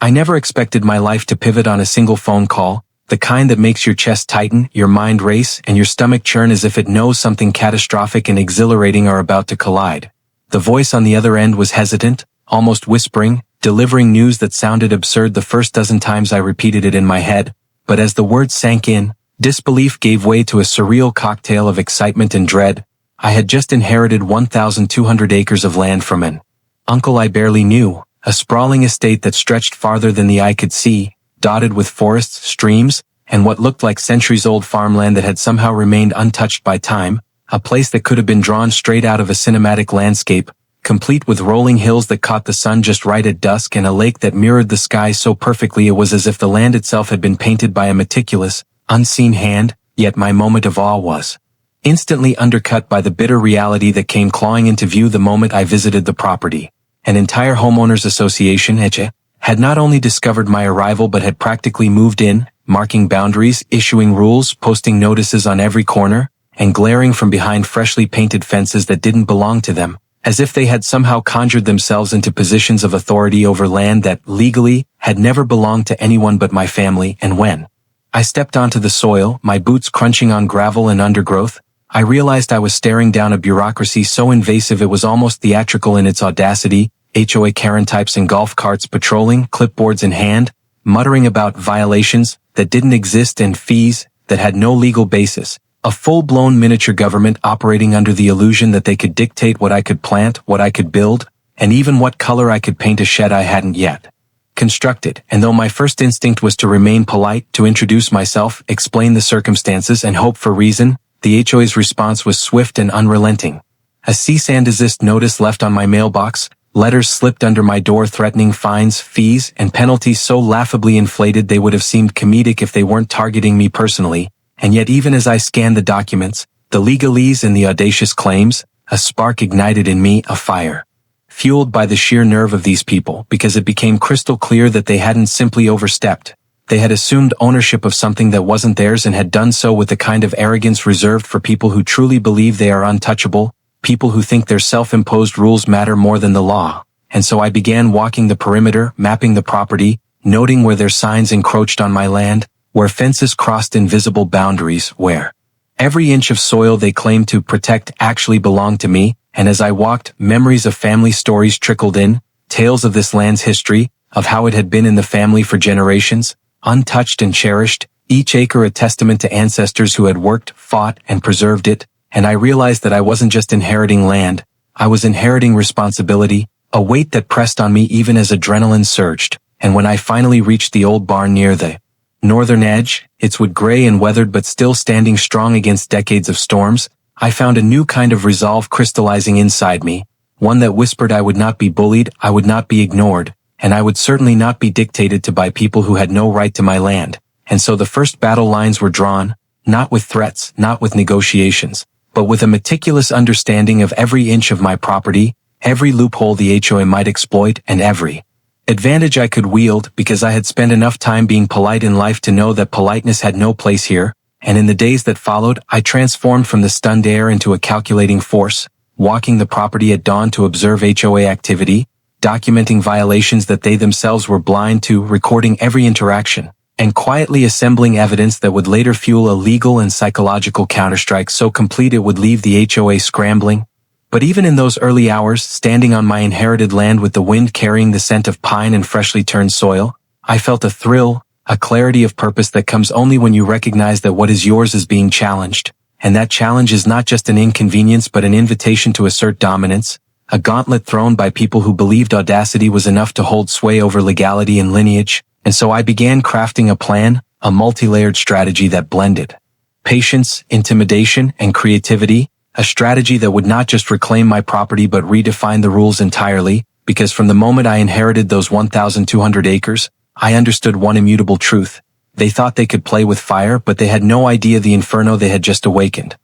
I never expected my life to pivot on a single phone call, the kind that makes your chest tighten, your mind race, and your stomach churn as if it knows something catastrophic and exhilarating are about to collide. The voice on the other end was hesitant, almost whispering, delivering news that sounded absurd the first dozen times I repeated it in my head, but as the words sank in, disbelief gave way to a surreal cocktail of excitement and dread. I had just inherited 1,200 acres of land from an uncle I barely knew, a sprawling estate that stretched farther than the eye could see, dotted with forests, streams, and what looked like centuries-old farmland that had somehow remained untouched by time, a place that could have been drawn straight out of a cinematic landscape, complete with rolling hills that caught the sun just right at dusk and a lake that mirrored the sky so perfectly it was as if the land itself had been painted by a meticulous, unseen hand. Yet my moment of awe was instantly undercut by the bitter reality that came clawing into view the moment I visited the property. An entire homeowners association, HOA, had not only discovered my arrival but had practically moved in, marking boundaries, issuing rules, posting notices on every corner, and glaring from behind freshly painted fences that didn't belong to them, as if they had somehow conjured themselves into positions of authority over land that, legally, had never belonged to anyone but my family. And when I stepped onto the soil, my boots crunching on gravel and undergrowth, I realized I was staring down a bureaucracy so invasive it was almost theatrical in its audacity. HOA Karen types in golf carts patrolling, clipboards in hand, muttering about violations that didn't exist and fees that had no legal basis. A full-blown miniature government operating under the illusion that they could dictate what I could plant, what I could build, and even what color I could paint a shed I hadn't yet constructed. And though my first instinct was to remain polite, to introduce myself, explain the circumstances, and hope for reason, the HOA's response was swift and unrelenting. A cease and desist notice left on my mailbox, letters slipped under my door threatening fines, fees, and penalties so laughably inflated they would have seemed comedic if they weren't targeting me personally. And yet even as I scanned the documents, the legalese and the audacious claims, a spark ignited in me, a fire, fueled by the sheer nerve of these people, because it became crystal clear that they hadn't simply overstepped. They had assumed ownership of something that wasn't theirs and had done so with the kind of arrogance reserved for people who truly believe they are untouchable, people who think their self-imposed rules matter more than the law. And so I began walking the perimeter, mapping the property, noting where their signs encroached on my land, where fences crossed invisible boundaries, where every inch of soil they claimed to protect actually belonged to me. And as I walked, memories of family stories trickled in, tales of this land's history, of how it had been in the family for generations, untouched and cherished, each acre a testament to ancestors who had worked, fought, and preserved it. And I realized that I wasn't just inheriting land, I was inheriting responsibility, a weight that pressed on me even as adrenaline surged. And when I finally reached the old barn near the northern edge, its wood gray and weathered but still standing strong against decades of storms, I found a new kind of resolve crystallizing inside me, one that whispered I would not be bullied, I would not be ignored, and I would certainly not be dictated to by people who had no right to my land. And so the first battle lines were drawn, not with threats, not with negotiations, but with a meticulous understanding of every inch of my property, every loophole the HOA might exploit, and every advantage I could wield, because I had spent enough time being polite in life to know that politeness had no place here. And in the days that followed, I transformed from the stunned heir into a calculating force, walking the property at dawn to observe HOA activity, documenting violations that they themselves were blind to, recording every interaction, and quietly assembling evidence that would later fuel a legal and psychological counterstrike so complete it would leave the HOA scrambling. But even in those early hours, standing on my inherited land with the wind carrying the scent of pine and freshly turned soil, I felt a thrill, a clarity of purpose that comes only when you recognize that what is yours is being challenged. And that challenge is not just an inconvenience but an invitation to assert dominance, a gauntlet thrown by people who believed audacity was enough to hold sway over legality and lineage. And so I began crafting a plan, a multi-layered strategy that blended patience, intimidation, and creativity, a strategy that would not just reclaim my property but redefine the rules entirely, because from the moment I inherited those 1,200 acres, I understood one immutable truth. They thought they could play with fire, but they had no idea the inferno they had just awakened.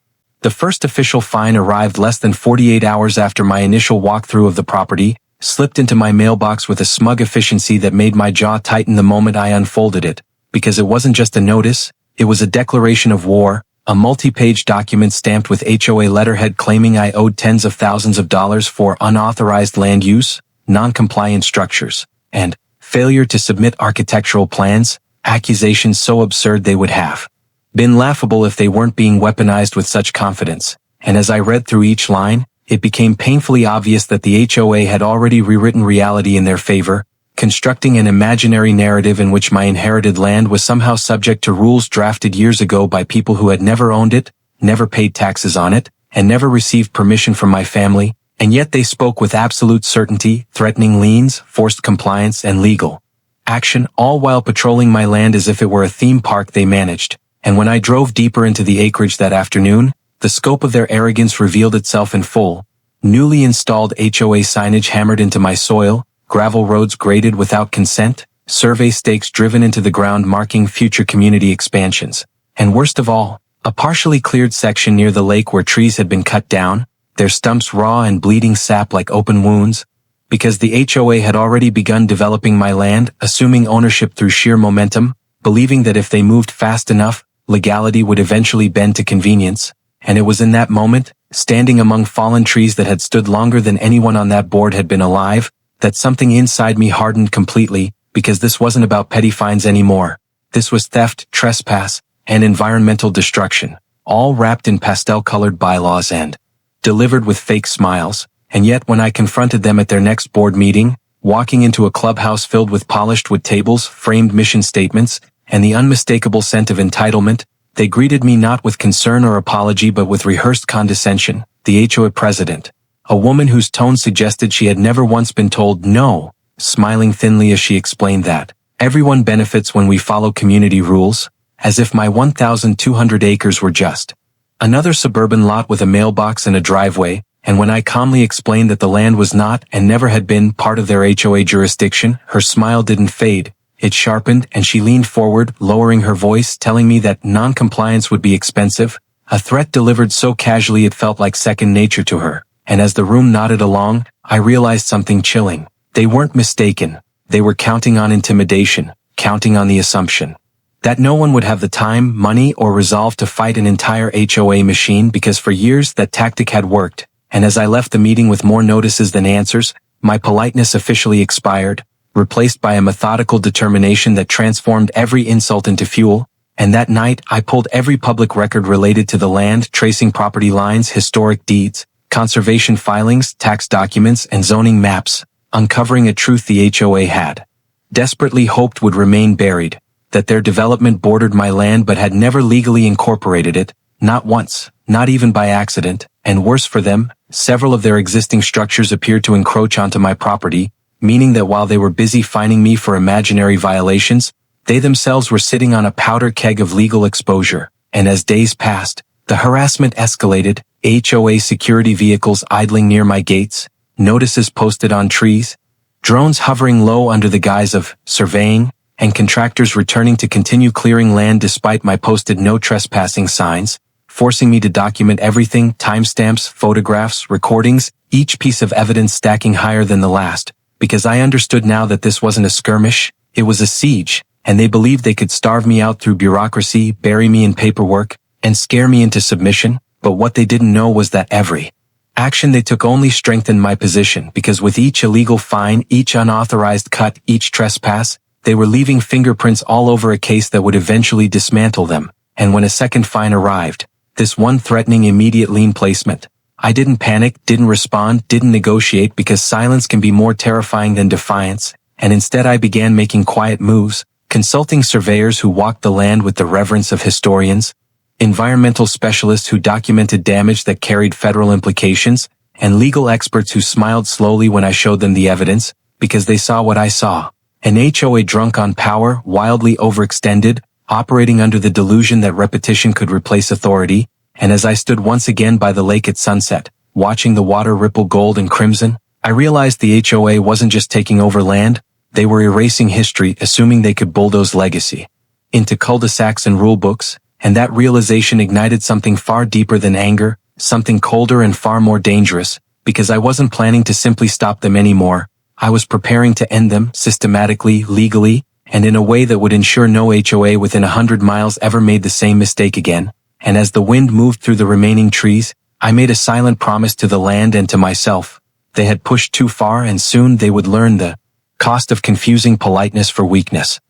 The first official fine arrived less than 48 hours after my initial walkthrough of the property, slipped into my mailbox with a smug efficiency that made my jaw tighten the moment I unfolded it, because it wasn't just a notice, it was a declaration of war, a multi-page document stamped with HOA letterhead claiming I owed tens of thousands of dollars for unauthorized land use, non-compliant structures, and failure to submit architectural plans, accusations so absurd they would have been laughable if they weren't being weaponized with such confidence. And as I read through each line, it became painfully obvious that the HOA had already rewritten reality in their favor, constructing an imaginary narrative in which my inherited land was somehow subject to rules drafted years ago by people who had never owned it, never paid taxes on it, and never received permission from my family, and yet they spoke with absolute certainty, threatening liens, forced compliance, and legal action, all while patrolling my land as if it were a theme park they managed. And when I drove deeper into the acreage that afternoon, the scope of their arrogance revealed itself in full. Newly installed HOA signage hammered into my soil, gravel roads graded without consent, survey stakes driven into the ground marking future community expansions. And worst of all, a partially cleared section near the lake where trees had been cut down, their stumps raw and bleeding sap like open wounds, because the HOA had already begun developing my land, assuming ownership through sheer momentum, believing that if they moved fast enough, legality would eventually bend to convenience. And it was in that moment, standing among fallen trees that had stood longer than anyone on that board had been alive, that something inside me hardened completely, because this wasn't about petty fines anymore. This was theft, trespass, and environmental destruction, all wrapped in pastel-colored bylaws and delivered with fake smiles. And yet when I confronted them at their next board meeting, walking into a clubhouse filled with polished wood tables, framed mission statements, and the unmistakable scent of entitlement, they greeted me not with concern or apology but with rehearsed condescension. The HOA president, a woman whose tone suggested she had never once been told no, smiling thinly as she explained that everyone benefits when we follow community rules, as if my 1,200 acres were just another suburban lot with a mailbox and a driveway. And when I calmly explained that the land was not and never had been part of their HOA jurisdiction, her smile didn't fade. It sharpened, and she leaned forward, lowering her voice, telling me that non-compliance would be expensive, a threat delivered so casually it felt like second nature to her. And as the room nodded along, I realized something chilling. They weren't mistaken. They were counting on intimidation, counting on the assumption that no one would have the time, money, or resolve to fight an entire HOA machine, because for years that tactic had worked. And as I left the meeting with more notices than answers, my politeness officially expired, replaced by a methodical determination that transformed every insult into fuel. And that night, I pulled every public record related to the land, tracing property lines, historic deeds, conservation filings, tax documents, and zoning maps, uncovering a truth the HOA had desperately hoped would remain buried, that their development bordered my land but had never legally incorporated it, not once, not even by accident. And worse for them, several of their existing structures appeared to encroach onto my property, meaning that while they were busy fining me for imaginary violations, they themselves were sitting on a powder keg of legal exposure. And as days passed, the harassment escalated, HOA security vehicles idling near my gates, notices posted on trees, drones hovering low under the guise of surveying, and contractors returning to continue clearing land despite my posted no trespassing signs, forcing me to document everything, timestamps, photographs, recordings, each piece of evidence stacking higher than the last, because I understood now that this wasn't a skirmish, it was a siege, and they believed they could starve me out through bureaucracy, bury me in paperwork, and scare me into submission. But what they didn't know was that every action they took only strengthened my position, because with each illegal fine, each unauthorized cut, each trespass, they were leaving fingerprints all over a case that would eventually dismantle them. And when a second fine arrived, this one threatening immediate lien placement, I didn't panic, didn't respond, didn't negotiate, because silence can be more terrifying than defiance, and instead I began making quiet moves, consulting surveyors who walked the land with the reverence of historians, environmental specialists who documented damage that carried federal implications, and legal experts who smiled slowly when I showed them the evidence, because they saw what I saw. An HOA drunk on power, wildly overextended, operating under the delusion that repetition could replace authority. And as I stood once again by the lake at sunset, watching the water ripple gold and crimson, I realized the HOA wasn't just taking over land, they were erasing history, assuming they could bulldoze legacy into cul-de-sacs and rulebooks. And that realization ignited something far deeper than anger, something colder and far more dangerous, because I wasn't planning to simply stop them anymore. I was preparing to end them, systematically, legally, and in a way that would ensure no HOA within 100 miles ever made the same mistake again. And as the wind moved through the remaining trees, I made a silent promise to the land and to myself. They had pushed too far, and soon they would learn the Cost of confusing politeness for weakness.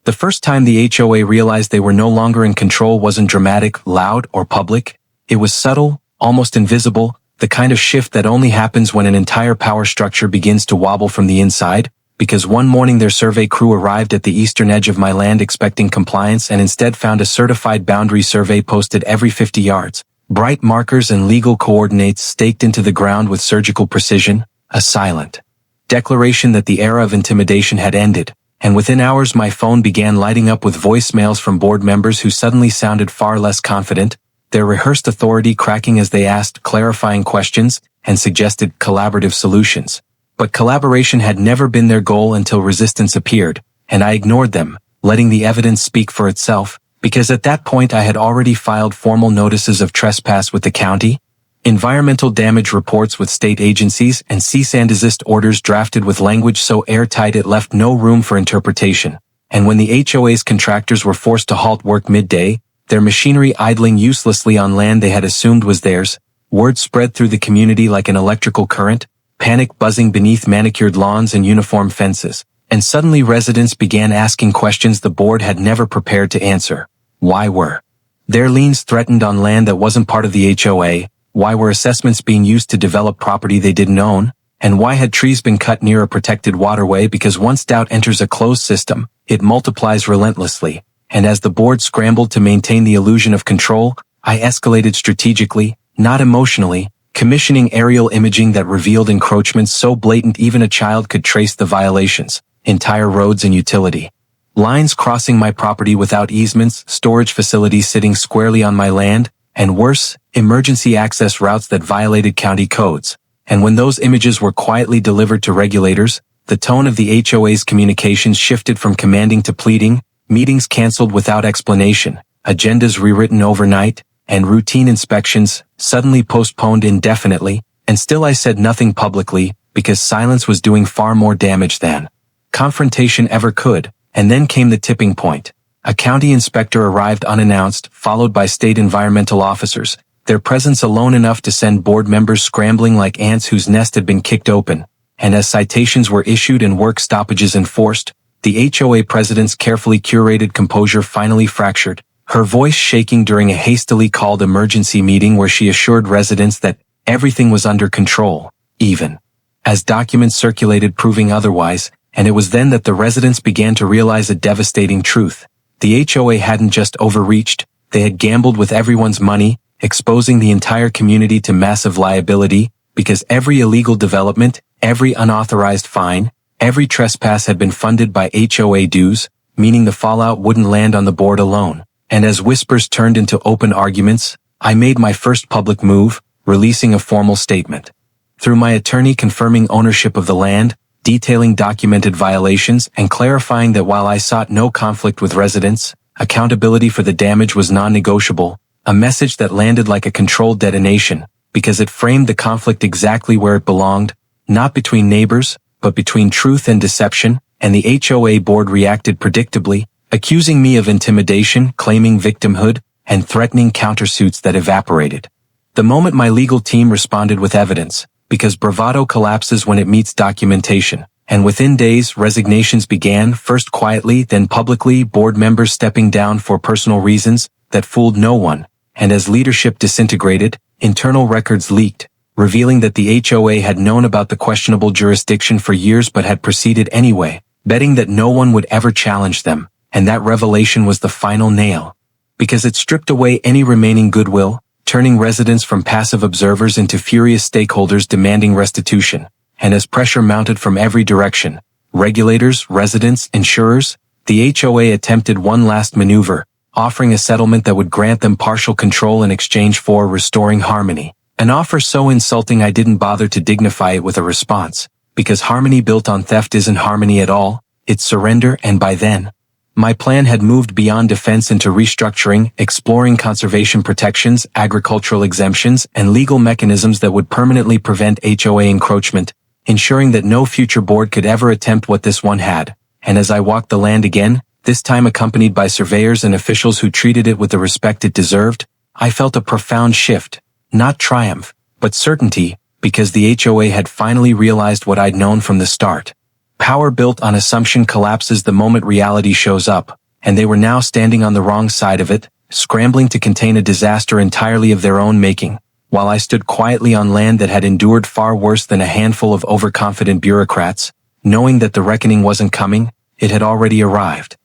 The first time the HOA realized they were no longer in control wasn't dramatic, loud, or public. It was subtle, almost invisible, the kind of shift that only happens when an entire power structure begins to wobble from the inside, because one morning their survey crew arrived at the eastern edge of my land expecting compliance and instead found a certified boundary survey posted every 50 yards. Bright markers and legal coordinates staked into the ground with surgical precision, a silent declaration that the era of intimidation had ended, and within hours my phone began lighting up with voicemails from board members who suddenly sounded far less confident, their rehearsed authority cracking as they asked clarifying questions and suggested collaborative solutions. But collaboration had never been their goal until resistance appeared, and I ignored them, letting the evidence speak for itself, because at that point I had already filed formal notices of trespass with the county, environmental damage reports with state agencies, and cease and desist orders drafted with language so airtight it left no room for interpretation. And when the HOA's contractors were forced to halt work midday, their machinery idling uselessly on land they had assumed was theirs, word spread through the community like an electrical current, panic buzzing beneath manicured lawns and uniform fences, and suddenly residents began asking questions the board had never prepared to answer. Why were their liens threatened on land that wasn't part of the HOA? Why were assessments being used to develop property they didn't own? And why had trees been cut near a protected waterway? Because once doubt enters a closed system, it multiplies relentlessly. And as the board scrambled to maintain the illusion of control, I escalated strategically, not emotionally, commissioning aerial imaging that revealed encroachments so blatant even a child could trace the violations, entire roads and utility lines crossing my property without easements, storage facilities sitting squarely on my land, and worse, emergency access routes that violated county codes. And when those images were quietly delivered to regulators, the tone of the HOA's communications shifted from commanding to pleading, meetings canceled without explanation, agendas rewritten overnight, and routine inspections suddenly postponed indefinitely, and still I said nothing publicly, because silence was doing far more damage than confrontation ever could. And then came the tipping point. A county inspector arrived unannounced, followed by state environmental officers, their presence alone enough to send board members scrambling like ants whose nest had been kicked open. And as citations were issued and work stoppages enforced, the HOA president's carefully curated composure finally fractured, her voice shaking during a hastily called emergency meeting where she assured residents that everything was under control, even as documents circulated proving otherwise. And it was then that the residents began to realize a devastating truth. The HOA hadn't just overreached, they had gambled with everyone's money, exposing the entire community to massive liability, because every illegal development, every unauthorized fine, every trespass had been funded by HOA dues, meaning the fallout wouldn't land on the board alone. And as whispers turned into open arguments, I made my first public move, releasing a formal statement. Through my attorney confirming ownership of the land, detailing documented violations, and clarifying that while I sought no conflict with residents, accountability for the damage was non-negotiable, a message that landed like a controlled detonation, because it framed the conflict exactly where it belonged, not between neighbors, but between truth and deception, and the HOA board reacted predictably, accusing me of intimidation, claiming victimhood, and threatening countersuits that evaporated. The moment my legal team responded with evidence, because bravado collapses when it meets documentation, and within days resignations began, first quietly, then publicly, board members stepping down for personal reasons that fooled no one, and as leadership disintegrated, internal records leaked, revealing that the HOA had known about the questionable jurisdiction for years but had proceeded anyway, betting that no one would ever challenge them, and that revelation was the final nail, because it stripped away any remaining goodwill, turning residents from passive observers into furious stakeholders demanding restitution. And as pressure mounted from every direction, regulators, residents, insurers, the HOA attempted one last maneuver, offering a settlement that would grant them partial control in exchange for restoring harmony. An offer so insulting I didn't bother to dignify it with a response, because harmony built on theft isn't harmony at all, it's surrender. And by then, my plan had moved beyond defense into restructuring, exploring conservation protections, agricultural exemptions, and legal mechanisms that would permanently prevent HOA encroachment, ensuring that no future board could ever attempt what this one had. And as I walked the land again, this time accompanied by surveyors and officials who treated it with the respect it deserved, I felt a profound shift, not triumph, but certainty, because the HOA had finally realized what I'd known from the start. Power built on assumption collapses the moment reality shows up, and they were now standing on the wrong side of it, scrambling to contain a disaster entirely of their own making, while I stood quietly on land that had endured far worse than a handful of overconfident bureaucrats. Knowing that the reckoning wasn't coming, it had already arrived.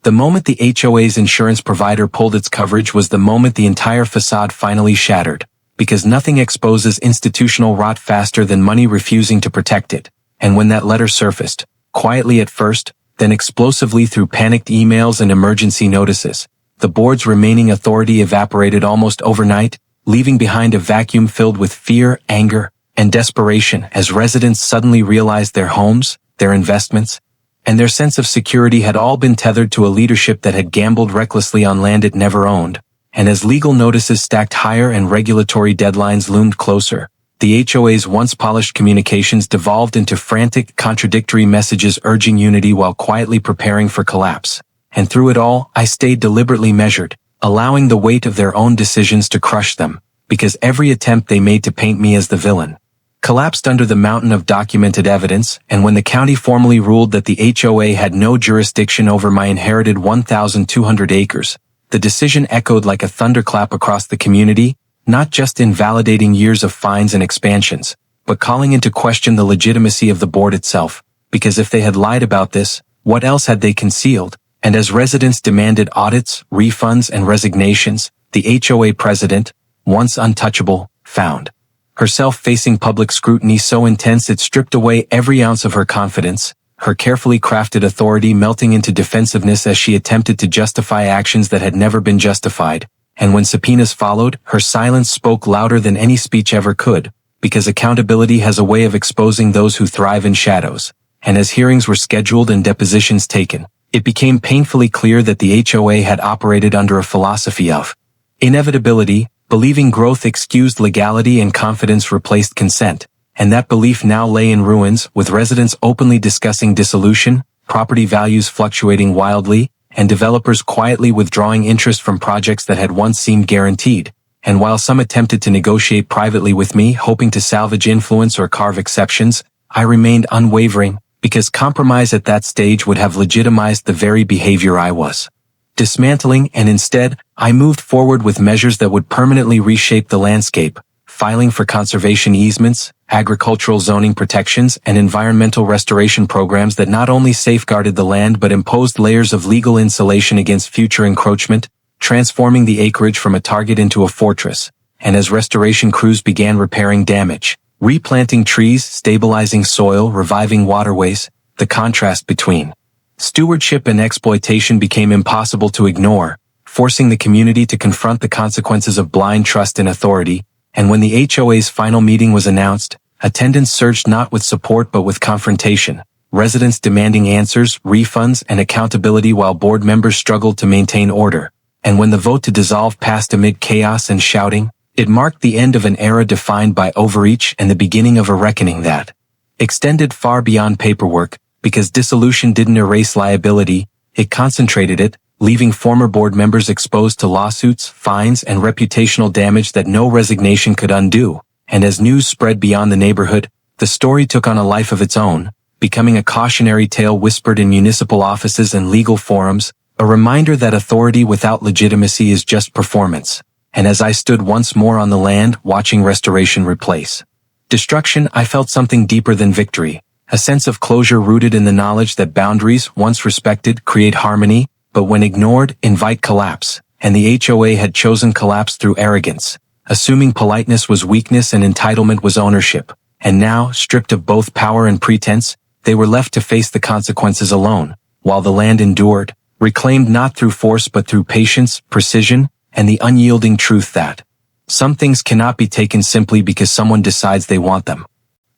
The moment the HOA's insurance provider pulled its coverage was the moment the entire facade finally shattered, because nothing exposes institutional rot faster than money refusing to protect it. And when that letter surfaced, quietly at first, then explosively through panicked emails and emergency notices, the board's remaining authority evaporated almost overnight, leaving behind a vacuum filled with fear, anger, and desperation as residents suddenly realized their homes, their investments, and their sense of security had all been tethered to a leadership that had gambled recklessly on land it never owned. And as legal notices stacked higher and regulatory deadlines loomed closer, the HOA's once polished communications devolved into frantic, contradictory messages urging unity while quietly preparing for collapse. And through it all, I stayed deliberately measured, allowing the weight of their own decisions to crush them, because every attempt they made to paint me as the villain collapsed under the mountain of documented evidence. And when the county formally ruled that the HOA had no jurisdiction over my inherited 1,200 acres, the decision echoed like a thunderclap across the community, not just invalidating years of fines and expansions, but calling into question the legitimacy of the board itself, because if they had lied about this, what else had they concealed? And as residents demanded audits, refunds, and resignations, the HOA president, once untouchable, found herself facing public scrutiny so intense it stripped away every ounce of her confidence, her carefully crafted authority melting into defensiveness as she attempted to justify actions that had never been justified. And when subpoenas followed, her silence spoke louder than any speech ever could, because accountability has a way of exposing those who thrive in shadows. And as hearings were scheduled and depositions taken, it became painfully clear that the HOA had operated under a philosophy of inevitability, believing growth excused legality and confidence replaced consent. And that belief now lay in ruins, with residents openly discussing dissolution, property values fluctuating wildly, and developers quietly withdrawing interest from projects that had once seemed guaranteed. And while some attempted to negotiate privately with me, hoping to salvage influence or carve exceptions, I remained unwavering, because compromise at that stage would have legitimized the very behavior I was dismantling. And instead, I moved forward with measures that would permanently reshape the landscape, filing for conservation easements, agricultural zoning protections, and environmental restoration programs that not only safeguarded the land but imposed layers of legal insulation against future encroachment, transforming the acreage from a target into a fortress. And as restoration crews began repairing damage, replanting trees, stabilizing soil, reviving waterways, the contrast between stewardship and exploitation became impossible to ignore, forcing the community to confront the consequences of blind trust in authority. And when the HOA's final meeting was announced, attendance surged not with support but with confrontation, residents demanding answers, refunds, and accountability while board members struggled to maintain order. And when the vote to dissolve passed amid chaos and shouting, it marked the end of an era defined by overreach and the beginning of a reckoning that extended far beyond paperwork, because dissolution didn't erase liability, it concentrated it, leaving former board members exposed to lawsuits, fines, and reputational damage that no resignation could undo. And as news spread beyond the neighborhood, the story took on a life of its own, becoming a cautionary tale whispered in municipal offices and legal forums, a reminder that authority without legitimacy is just performance. And as I stood once more on the land, watching restoration replace destruction, I felt something deeper than victory, a sense of closure rooted in the knowledge that boundaries, once respected, create harmony, but when ignored, invite collapse. And the HOA had chosen collapse through arrogance, assuming politeness was weakness and entitlement was ownership. And now, stripped of both power and pretense, they were left to face the consequences alone, while the land endured, reclaimed not through force but through patience, precision, and the unyielding truth that some things cannot be taken simply because someone decides they want them.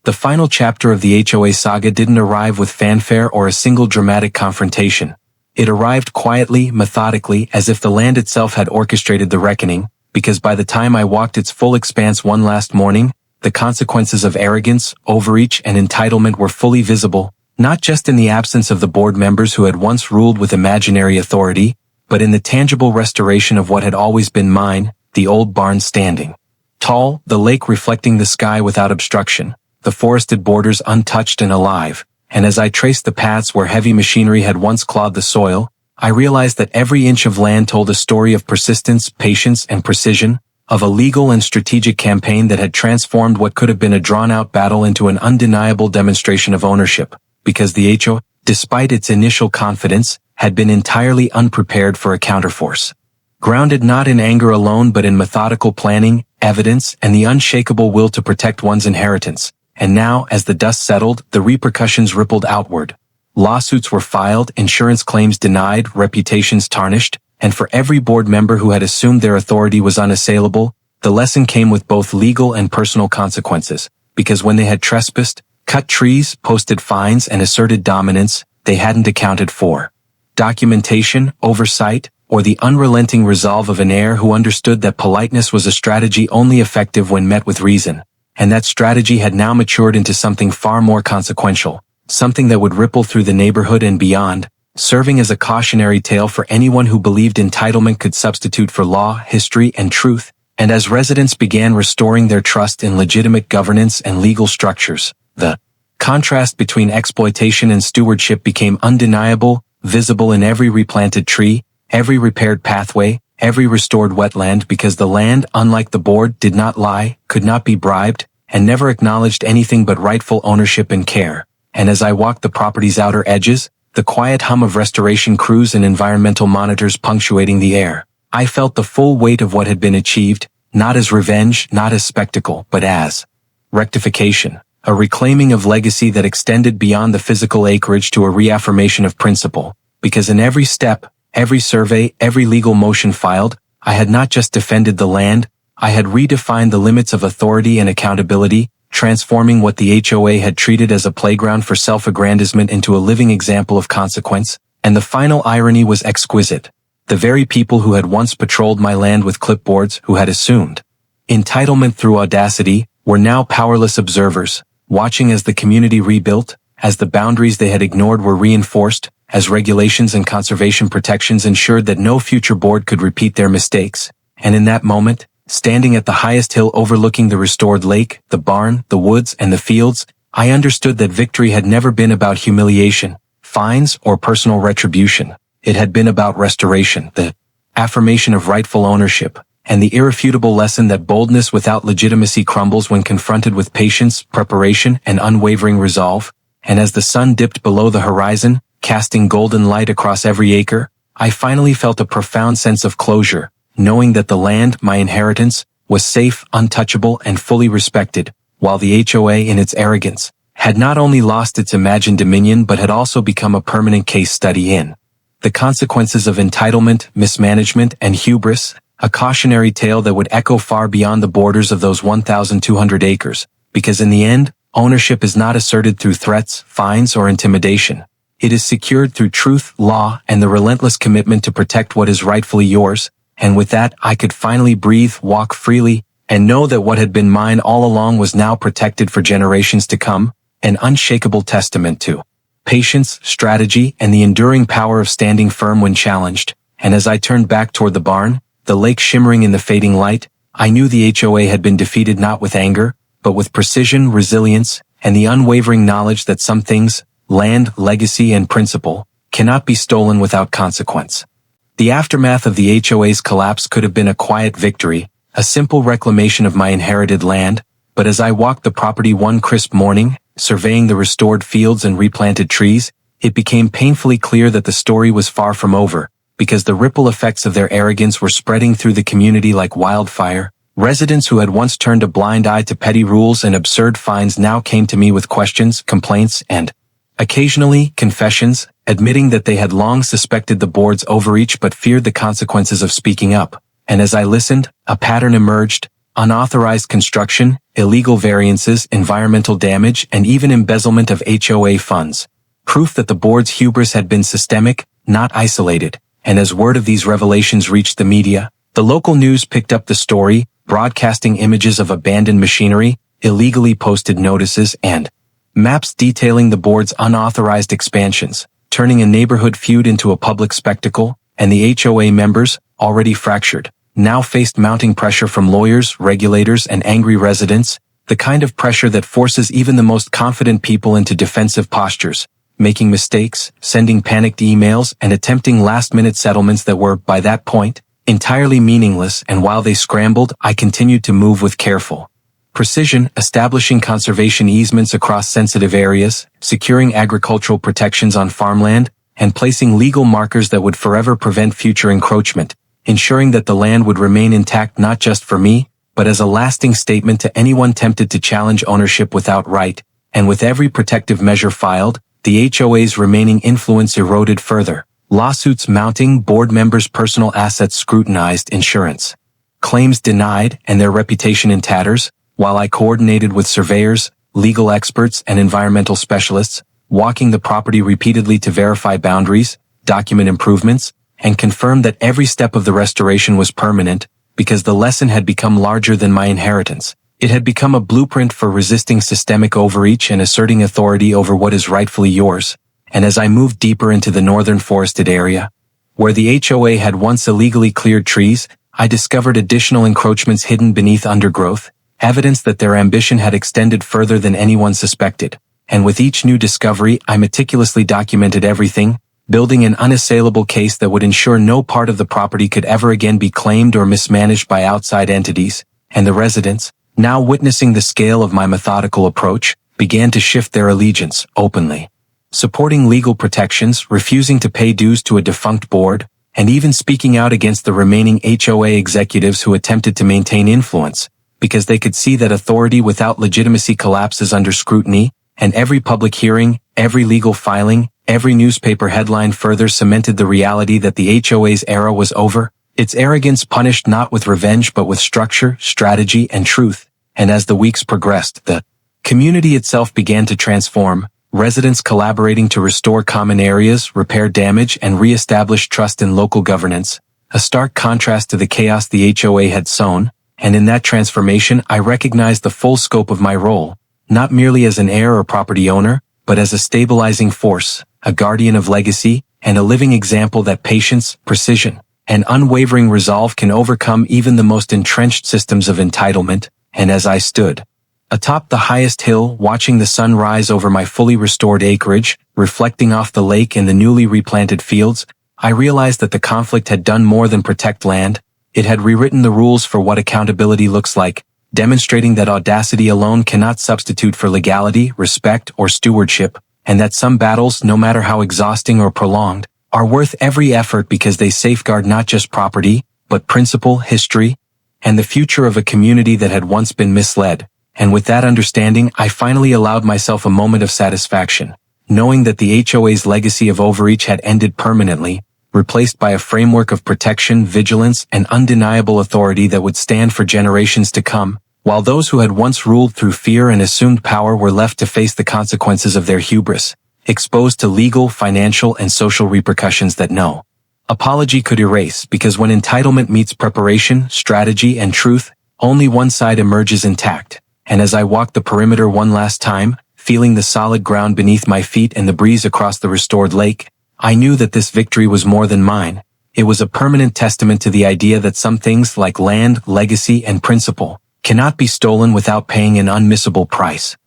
The final chapter of the HOA saga didn't arrive with fanfare or a single dramatic confrontation. It arrived quietly, methodically, as if the land itself had orchestrated the reckoning, because by the time I walked its full expanse one last morning, the consequences of arrogance, overreach, and entitlement were fully visible, not just in the absence of the board members who had once ruled with imaginary authority, but in the tangible restoration of what had always been mine, the old barn standing tall, the lake reflecting the sky without obstruction, the forested borders untouched and alive, and as I traced the paths where heavy machinery had once clawed the soil, I realized that every inch of land told a story of persistence, patience, and precision, of a legal and strategic campaign that had transformed what could have been a drawn-out battle into an undeniable demonstration of ownership, because the HOA, despite its initial confidence, had been entirely unprepared for a counterforce. Grounded not in anger alone but in methodical planning, evidence, and the unshakable will to protect one's inheritance. And now, as the dust settled, the repercussions rippled outward. Lawsuits were filed, insurance claims denied, reputations tarnished, and for every board member who had assumed their authority was unassailable, the lesson came with both legal and personal consequences, because when they had trespassed, cut trees, posted fines, and asserted dominance, they hadn't accounted for documentation, oversight, or the unrelenting resolve of an heir who understood that politeness was a strategy only effective when met with reason, and that strategy had now matured into something far more consequential, something that would ripple through the neighborhood and beyond, serving as a cautionary tale for anyone who believed entitlement could substitute for law, history, and truth. And as residents began restoring their trust in legitimate governance and legal structures, the contrast between exploitation and stewardship became undeniable, visible in every replanted tree, every repaired pathway, every restored wetland, because the land, unlike the board, did not lie, could not be bribed, and never acknowledged anything but rightful ownership and care. And as I walked the property's outer edges, the quiet hum of restoration crews and environmental monitors punctuating the air, I felt the full weight of what had been achieved, not as revenge, not as spectacle, but as rectification, a reclaiming of legacy that extended beyond the physical acreage to a reaffirmation of principle, because in every step, every survey, every legal motion filed, I had not just defended the land, I had redefined the limits of authority and accountability, transforming what the HOA had treated as a playground for self-aggrandizement into a living example of consequence, and the final irony was exquisite. The very people who had once patrolled my land with clipboards, who had assumed entitlement through audacity, were now powerless observers, watching as the community rebuilt, as the boundaries they had ignored were reinforced, as regulations and conservation protections ensured that no future board could repeat their mistakes. And in that moment, standing at the highest hill overlooking the restored lake, the barn, the woods, and the fields, I understood that victory had never been about humiliation, fines, or personal retribution. It had been about restoration, the affirmation of rightful ownership, and the irrefutable lesson that boldness without legitimacy crumbles when confronted with patience, preparation, and unwavering resolve. And as the sun dipped below the horizon, casting golden light across every acre, I finally felt a profound sense of closure, knowing that the land, my inheritance, was safe, untouchable, and fully respected, while the HOA in its arrogance had not only lost its imagined dominion but had also become a permanent case study in the consequences of entitlement, mismanagement, and hubris, a cautionary tale that would echo far beyond the borders of those 1,200 acres, because in the end, ownership is not asserted through threats, fines, or intimidation. It is secured through truth, law, and the relentless commitment to protect what is rightfully yours. And with that, I could finally breathe, walk freely, and know that what had been mine all along was now protected for generations to come, an unshakable testament to patience, strategy, and the enduring power of standing firm when challenged. And as I turned back toward the barn, the lake shimmering in the fading light, I knew the HOA had been defeated not with anger, but with precision, resilience, and the unwavering knowledge that some things, land, legacy, and principle, cannot be stolen without consequence. The aftermath of the HOA's collapse could have been a quiet victory, a simple reclamation of my inherited land, but as I walked the property one crisp morning, surveying the restored fields and replanted trees, it became painfully clear that the story was far from over, because the ripple effects of their arrogance were spreading through the community like wildfire. Residents who had once turned a blind eye to petty rules and absurd fines now came to me with questions, complaints, and occasionally, confessions, admitting that they had long suspected the board's overreach but feared the consequences of speaking up. And as I listened, a pattern emerged: unauthorized construction, illegal variances, environmental damage, and even embezzlement of HOA funds. Proof that the board's hubris had been systemic, not isolated. And as word of these revelations reached the media, the local news picked up the story, broadcasting images of abandoned machinery, illegally posted notices, and maps detailing the board's unauthorized expansions, turning a neighborhood feud into a public spectacle. And the HOA members, already fractured, now faced mounting pressure from lawyers, regulators, and angry residents, The kind of pressure that forces even the most confident people into defensive postures, making mistakes, sending panicked emails, and attempting last-minute settlements that were, by that point, entirely meaningless. And while they scrambled, I continued to move with careful precision, establishing conservation easements across sensitive areas, securing agricultural protections on farmland, and placing legal markers that would forever prevent future encroachment, ensuring that the land would remain intact not just for me, but as a lasting statement to anyone tempted to challenge ownership without right. And with every protective measure filed, the HOA's remaining influence eroded further. Lawsuits mounting, board members' personal assets scrutinized, insurance claims denied, and their reputation in tatters, while I coordinated with surveyors, legal experts, and environmental specialists, walking the property repeatedly to verify boundaries, document improvements, and confirm that every step of the restoration was permanent, because the lesson had become larger than my inheritance. It had become a blueprint for resisting systemic overreach and asserting authority over what is rightfully yours. And as I moved deeper into the northern forested area, where the HOA had once illegally cleared trees, I discovered additional encroachments hidden beneath undergrowth, evidence that their ambition had extended further than anyone suspected. And with each new discovery, I meticulously documented everything, building an unassailable case that would ensure no part of the property could ever again be claimed or mismanaged by outside entities. And the residents, now witnessing the scale of my methodical approach, began to shift their allegiance openly, supporting legal protections, refusing to pay dues to a defunct board, and even speaking out against the remaining HOA executives who attempted to maintain influence, because they could see that authority without legitimacy collapses under scrutiny. And every public hearing, every legal filing, every newspaper headline further cemented the reality that the HOA's era was over, its arrogance punished not with revenge but with structure, strategy, and truth. And as the weeks progressed, the community itself began to transform, residents collaborating to restore common areas, repair damage, and re-establish trust in local governance, a stark contrast to the chaos the HOA had sown. And in that transformation, I recognized the full scope of my role, not merely as an heir or property owner, but as a stabilizing force, a guardian of legacy, and a living example that patience, precision, and unwavering resolve can overcome even the most entrenched systems of entitlement. And as I stood atop the highest hill, watching the sun rise over my fully restored acreage, reflecting off the lake and the newly replanted fields, I realized that the conflict had done more than protect land. It had rewritten the rules for what accountability looks like, demonstrating that audacity alone cannot substitute for legality, respect, or stewardship, and that some battles, no matter how exhausting or prolonged, are worth every effort because they safeguard not just property, but principle, history, and the future of a community that had once been misled. And with that understanding, I finally allowed myself a moment of satisfaction, knowing that the HOA's legacy of overreach had ended permanently, replaced by a framework of protection, vigilance, and undeniable authority that would stand for generations to come, while those who had once ruled through fear and assumed power were left to face the consequences of their hubris, exposed to legal, financial, and social repercussions that no apology could erase, because when entitlement meets preparation, strategy, and truth, only one side emerges intact. And as I walked the perimeter one last time, feeling the solid ground beneath my feet and the breeze across the restored lake, I knew that this victory was more than mine. It was a permanent testament to the idea that some things like land, legacy, and principle cannot be stolen without paying an unmissable price.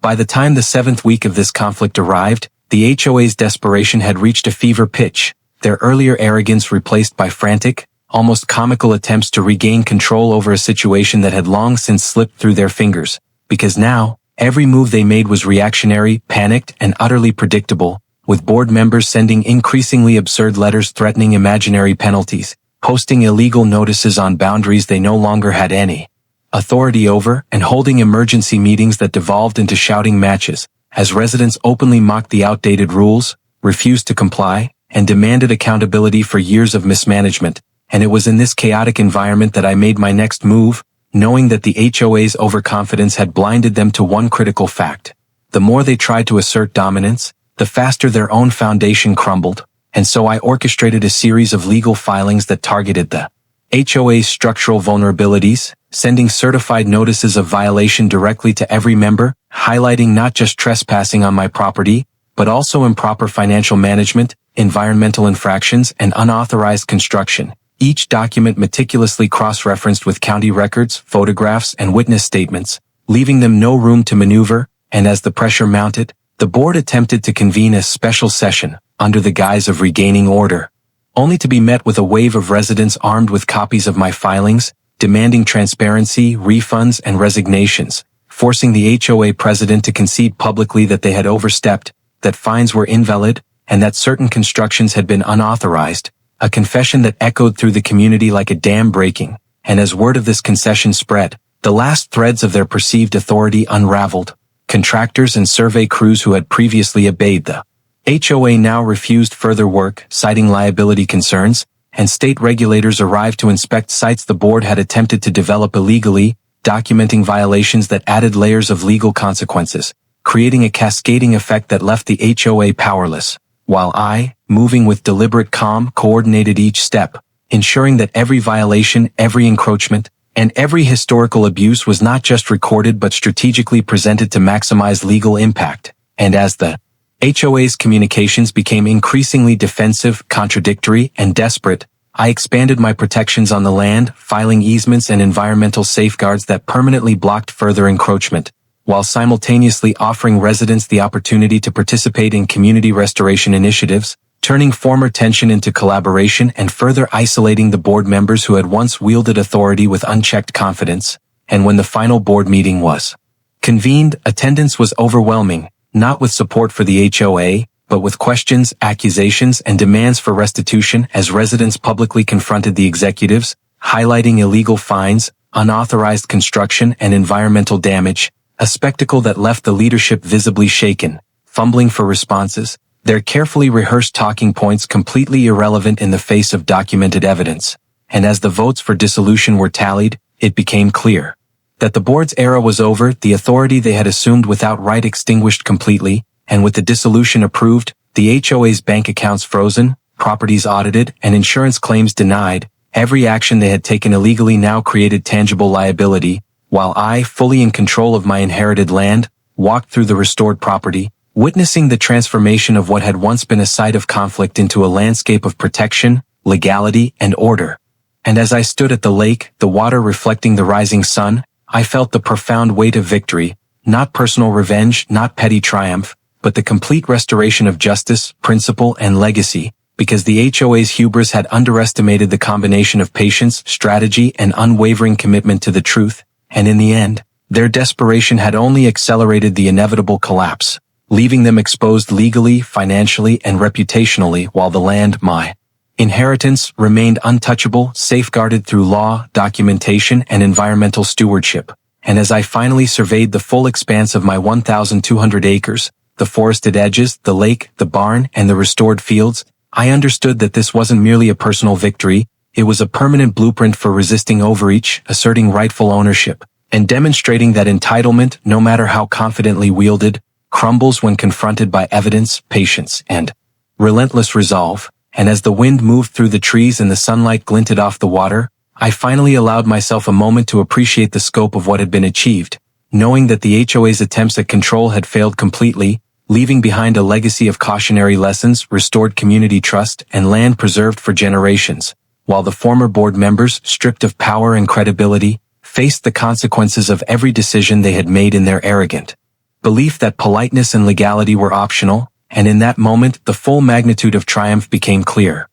By the time the 7th week of this conflict arrived, the HOA's desperation had reached a fever pitch, their earlier arrogance replaced by frantic, almost comical attempts to regain control over a situation that had long since slipped through their fingers, because now, every move they made was reactionary, panicked, and utterly predictable, with board members sending increasingly absurd letters threatening imaginary penalties, posting illegal notices on boundaries they no longer had any authority over, and holding emergency meetings that devolved into shouting matches, as residents openly mocked the outdated rules, refused to comply, and demanded accountability for years of mismanagement. And it was in this chaotic environment that I made my next move, knowing that the HOA's overconfidence had blinded them to one critical fact. The more they tried to assert dominance, the faster their own foundation crumbled, and so I orchestrated a series of legal filings that targeted the HOA's structural vulnerabilities, sending certified notices of violation directly to every member, highlighting not just trespassing on my property, but also improper financial management, environmental infractions, and unauthorized construction. Each document meticulously cross-referenced with county records, photographs, and witness statements, leaving them no room to maneuver, and as the pressure mounted, the board attempted to convene a special session, under the guise of regaining order, only to be met with a wave of residents armed with copies of my filings, demanding transparency, refunds, and resignations, forcing the HOA president to concede publicly that they had overstepped, that fines were invalid, and that certain constructions had been unauthorized, a confession that echoed through the community like a dam breaking, and as word of this concession spread, the last threads of their perceived authority unraveled. Contractors and survey crews who had previously obeyed the HOA now refused further work, citing liability concerns, and state regulators arrived to inspect sites the board had attempted to develop illegally, documenting violations that added layers of legal consequences, creating a cascading effect that left the HOA powerless, while I, moving with deliberate calm, coordinated each step, ensuring that every violation, every encroachment, and every historical abuse was not just recorded but strategically presented to maximize legal impact. And as the HOA's communications became increasingly defensive, contradictory, and desperate, I expanded my protections on the land, filing easements and environmental safeguards that permanently blocked further encroachment, while simultaneously offering residents the opportunity to participate in community restoration initiatives, turning former tension into collaboration and further isolating the board members who had once wielded authority with unchecked confidence. And when the final board meeting was convened, attendance was overwhelming, not with support for the HOA, but with questions, accusations, and demands for restitution as residents publicly confronted the executives, highlighting illegal fines, unauthorized construction, and environmental damage, a spectacle that left the leadership visibly shaken, fumbling for responses, their carefully rehearsed talking points completely irrelevant in the face of documented evidence. And as the votes for dissolution were tallied, it became clear that the board's era was over, the authority they had assumed without right extinguished completely, and with the dissolution approved, the HOA's bank accounts frozen, properties audited, and insurance claims denied. Every action they had taken illegally now created tangible liability, while I, fully in control of my inherited land, walked through the restored property, witnessing the transformation of what had once been a site of conflict into a landscape of protection, legality, and order. And as I stood at the lake, the water reflecting the rising sun, I felt the profound weight of victory, not personal revenge, not petty triumph, but the complete restoration of justice, principle, and legacy, because the HOA's hubris had underestimated the combination of patience, strategy, and unwavering commitment to the truth, and in the end, their desperation had only accelerated the inevitable collapse, leaving them exposed legally, financially, and reputationally, while the land, my inheritance, remained untouchable, safeguarded through law, documentation, and environmental stewardship. And as I finally surveyed the full expanse of my 1,200 acres, the forested edges, the lake, the barn, and the restored fields, I understood that this wasn't merely a personal victory, it was a permanent blueprint for resisting overreach, asserting rightful ownership, and demonstrating that entitlement, no matter how confidently wielded, crumbles when confronted by evidence, patience, and relentless resolve. And as the wind moved through the trees and the sunlight glinted off the water, I finally allowed myself a moment to appreciate the scope of what had been achieved, knowing that the HOA's attempts at control had failed completely, leaving behind a legacy of cautionary lessons, restored community trust, and land preserved for generations, while the former board members, stripped of power and credibility, faced the consequences of every decision they had made in their arrogant belief that politeness and legality were optional. And in that moment, the full magnitude of triumph became clear.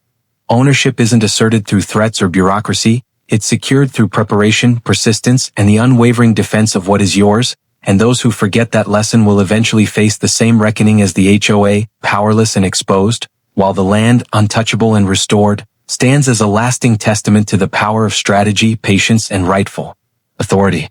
Ownership isn't asserted through threats or bureaucracy, it's secured through preparation, persistence, and the unwavering defense of what is yours, and those who forget that lesson will eventually face the same reckoning as the HOA, powerless and exposed, while the land, untouchable and restored, stands as a lasting testament to the power of strategy, patience, and rightful authority.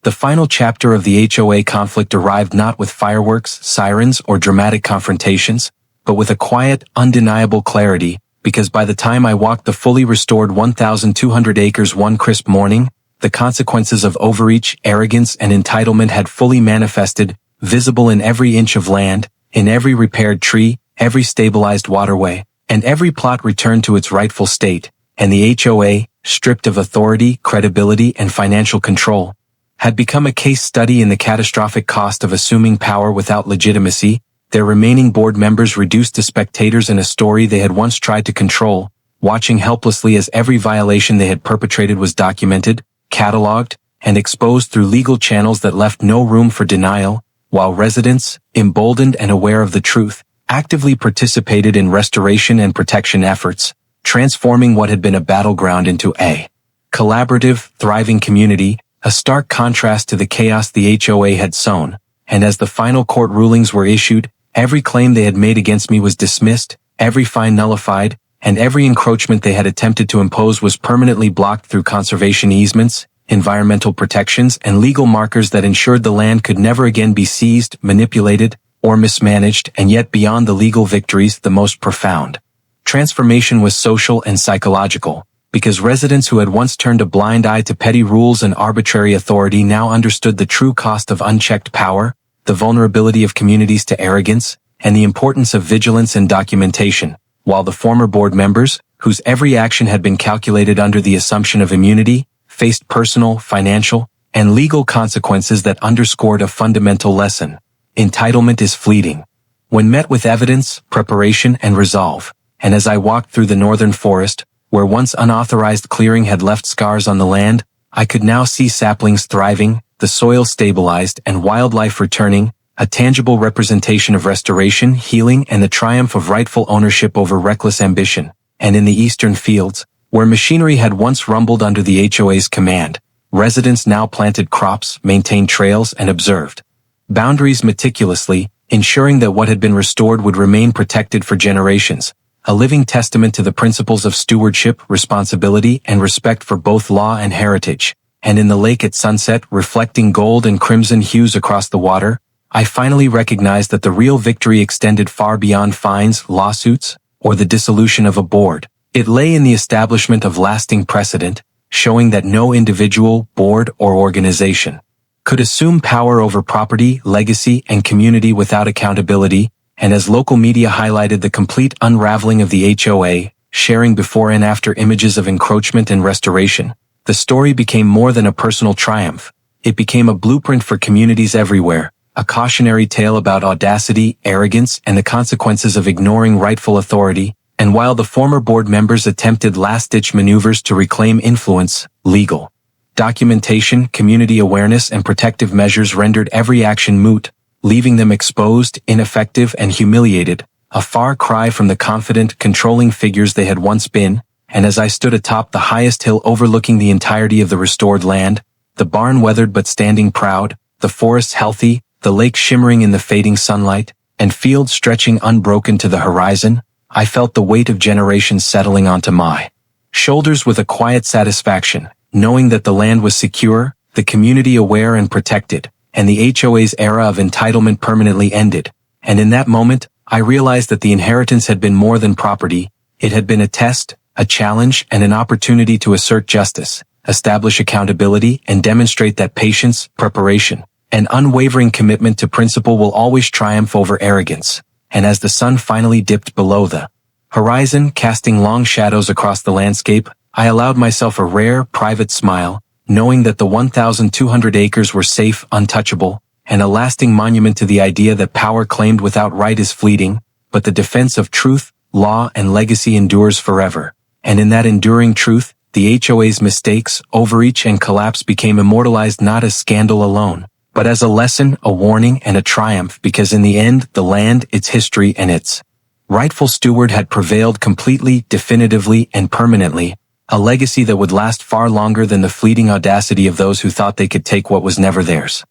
The final chapter of the HOA conflict arrived not with fireworks, sirens, or dramatic confrontations, but with a quiet, undeniable clarity, because by the time I walked the fully restored 1,200 acres one crisp morning, the consequences of overreach, arrogance, and entitlement had fully manifested, visible in every inch of land, in every repaired tree, every stabilized waterway, and every plot returned to its rightful state, and the HOA, stripped of authority, credibility, and financial control, had become a case study in the catastrophic cost of assuming power without legitimacy, their remaining board members reduced to spectators in a story they had once tried to control, watching helplessly as every violation they had perpetrated was documented, catalogued, and exposed through legal channels that left no room for denial, while residents, emboldened and aware of the truth, actively participated in restoration and protection efforts, transforming what had been a battleground into a collaborative, thriving community, a stark contrast to the chaos the HOA had sown. And as the final court rulings were issued, every claim they had made against me was dismissed, every fine nullified, and every encroachment they had attempted to impose was permanently blocked through conservation easements, environmental protections, and legal markers that ensured the land could never again be seized, manipulated, or mismanaged. And yet beyond the legal victories, the most profound transformation was social and psychological, because residents who had once turned a blind eye to petty rules and arbitrary authority now understood the true cost of unchecked power, the vulnerability of communities to arrogance, and the importance of vigilance and documentation, while the former board members, whose every action had been calculated under the assumption of immunity, faced personal, financial, and legal consequences that underscored a fundamental lesson. Entitlement is fleeting. When met with evidence, preparation, and resolve, and as I walked through the northern forest, where once unauthorized clearing had left scars on the land, I could now see saplings thriving, the soil stabilized, and wildlife returning, a tangible representation of restoration, healing, and the triumph of rightful ownership over reckless ambition. And in the eastern fields, where machinery had once rumbled under the HOA's command, residents now planted crops, maintained trails, and observed boundaries meticulously, ensuring that what had been restored would remain protected for generations, a living testament to the principles of stewardship, responsibility, and respect for both law and heritage. And in the lake at sunset, reflecting gold and crimson hues across the water, I finally recognized that the real victory extended far beyond fines, lawsuits, or the dissolution of a board. It lay in the establishment of lasting precedent, showing that no individual, board, or organization could assume power over property, legacy, and community without accountability. And as local media highlighted the complete unraveling of the HOA, sharing before and after images of encroachment and restoration, the story became more than a personal triumph. It became a blueprint for communities everywhere, a cautionary tale about audacity, arrogance, and the consequences of ignoring rightful authority. And while the former board members attempted last-ditch maneuvers to reclaim influence, legal documentation, community awareness, and protective measures rendered every action moot, leaving them exposed, ineffective, and humiliated, a far cry from the confident, controlling figures they had once been. And as I stood atop the highest hill overlooking the entirety of the restored land, the barn weathered but standing proud, the forest healthy, the lake shimmering in the fading sunlight, and fields stretching unbroken to the horizon, I felt the weight of generations settling onto my shoulders with a quiet satisfaction, knowing that the land was secure, the community aware and protected, and the HOA's era of entitlement permanently ended. And in that moment, I realized that the inheritance had been more than property. It had been a test, a challenge, and an opportunity to assert justice, establish accountability, and demonstrate that patience, preparation, and unwavering commitment to principle will always triumph over arrogance. And as the sun finally dipped below the horizon, casting long shadows across the landscape, I allowed myself a rare, private smile, knowing that the 1,200 acres were safe, untouchable, and a lasting monument to the idea that power claimed without right is fleeting, but the defense of truth, law, and legacy endures forever. And in that enduring truth, the HOA's mistakes, overreach, and collapse became immortalized not as scandal alone, but as a lesson, a warning, and a triumph, because in the end, the land, its history, and its rightful steward had prevailed completely, definitively, and permanently, a legacy that would last far longer than the fleeting audacity of those who thought they could take what was never theirs.